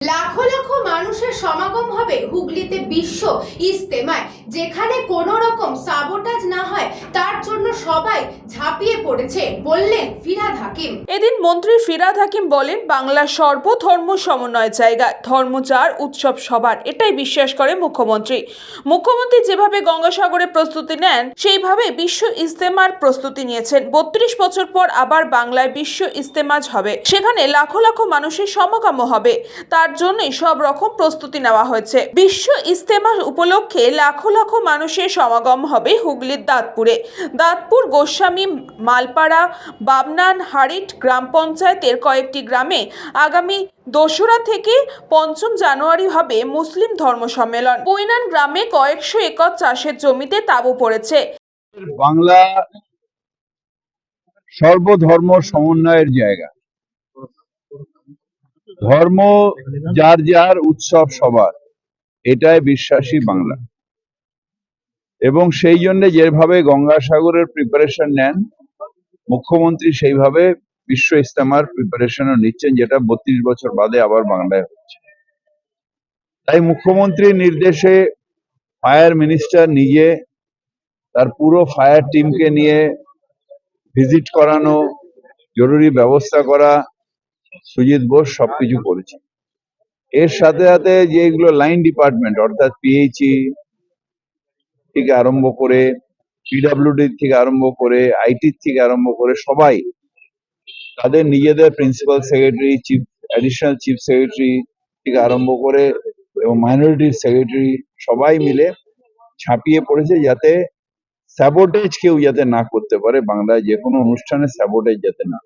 লাখো লাখো মানুষের সমাগম হবে হুগলিতে বিশ্ব ইজতেমায়, যেখানে কোনো রকম সাবোটাজ না হয় তার জন্য সবাই ঝাঁপিয়ে পড়েছে, বললেন ফিরহাদ হাকিম। এদিন মন্ত্রী ফিরহাদ হাকিম বলেন, বাংলার সর্বধর্ম সমন্বয় জায়গা, ধর্মচার উৎসব সবার, এটাই বিশ্বাস করে মুখ্যমন্ত্রী। মুখ্যমন্ত্রী যেভাবে গঙ্গাসাগরে প্রস্তুতি নেন সেইভাবে বিশ্ব ইজতেমার প্রস্তুতি নিয়েছেন। 32 বছর পর আবার বাংলায় বিশ্ব ইজতেমাজ হবে, সেখানে লাখো লাখো মানুষের সমাগম হবে, তার জন্যই সব রকম প্রস্তুতি নেওয়া হয়েছে। বিশ্ব ইজতেমা উপলক্ষে লাখো লাখো মানুষের সমাগম হবে হুগলির দাঁতপুর, গোস্বামী, মালপাড়া, বাবনান, হারিট গ্রাম পঞ্চায়েতের কয়েকটি গ্রামে আগামী 2রা থেকে 5 জানুয়ারি হবে মুসলিম ধর্ম সম্মেলন। বৈনান গ্রামে কয়েকশো একর চাষের জমিতে তাঁবু পড়েছে। বাংলা সর্বধর্ম সমন্বয়ের জায়গা, ধর্ম যার যার, উৎসব সবার, এটাই বিশ্বাসী বাংলা। এবং সেই জন্য যেভাবে গঙ্গাসাগরের প্রিপারেশন নেন মুখ্যমন্ত্রী, সেইভাবে বিশ্ব ইজতেমার প্রিপারেশনও নিচ্ছেন, যেটা 32 বছর বাদে আবার বাংলায় হচ্ছে। তাই মুখ্যমন্ত্রীর নির্দেশে ফায়ার মিনিস্টার নিজে তার পুরো ফায়ার টিমকে নিয়ে ভিজিট করানো, জরুরি ব্যবস্থা করা, সুজিত বোস সবকিছু করেছে। এর সাথে সাথে যেগুলো লাইন ডিপার্টমেন্ট, অর্থাৎ পিএইচই থেকে আরম্ভ করে, পিডব্লিউডি থেকে আরম্ভ করে, আইটি থেকে আরম্ভ করে সবাই তাদের নিজেদের principal secretary, chief additional chief secretary থেকে আরম্ভ করে এবং মাইনরিটির সেক্রেটারি সবাই মিলে ঝাঁপিয়ে পড়েছে, যাতে স্যাবোটেজ কেউ যাতে না করতে পারে, বাংলায় যে কোনো অনুষ্ঠানে স্যাবোটেজ যাতে না।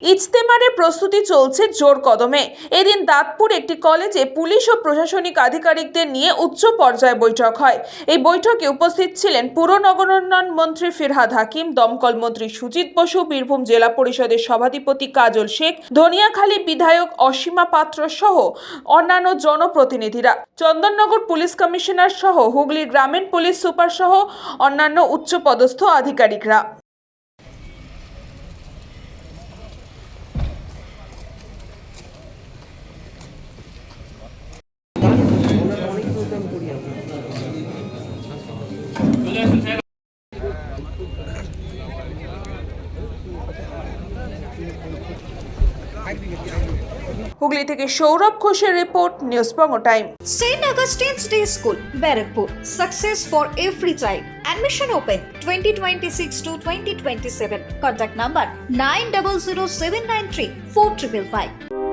ইজতেমারের প্রস্তুতি চলছে জোর কদমে। এদিন দাঁতপুর একটি কলেজে পুলিশ ও প্রশাসনিক আধিকারিকদের নিয়ে উচ্চ পর্যায়ে বৈঠক হয়। এই বৈঠকে উপস্থিত ছিলেন পুর নগরোন্নয়ন মন্ত্রী ফিরহাদ হাকিম, দমকল মন্ত্রী সুজিত বসু, বীরভূম জেলা পরিষদের সভাধিপতি কাজল শেখ, ধনিয়াখালী বিধায়ক অসীমা পাত্র সহ অন্যান্য জনপ্রতিনিধিরা, চন্দননগর পুলিশ কমিশনার সহ হুগলির গ্রামীণ পুলিশ সুপার সহ অন্যান্য উচ্চপদস্থ আধিকারিকরা। হুগলি থেকে সৌরভ ঘোষের report, news Banga time. St. Augustine's Day School, Barakpur. Success for every child. Admission open 2026 to 2027. Contact number 900793 4555.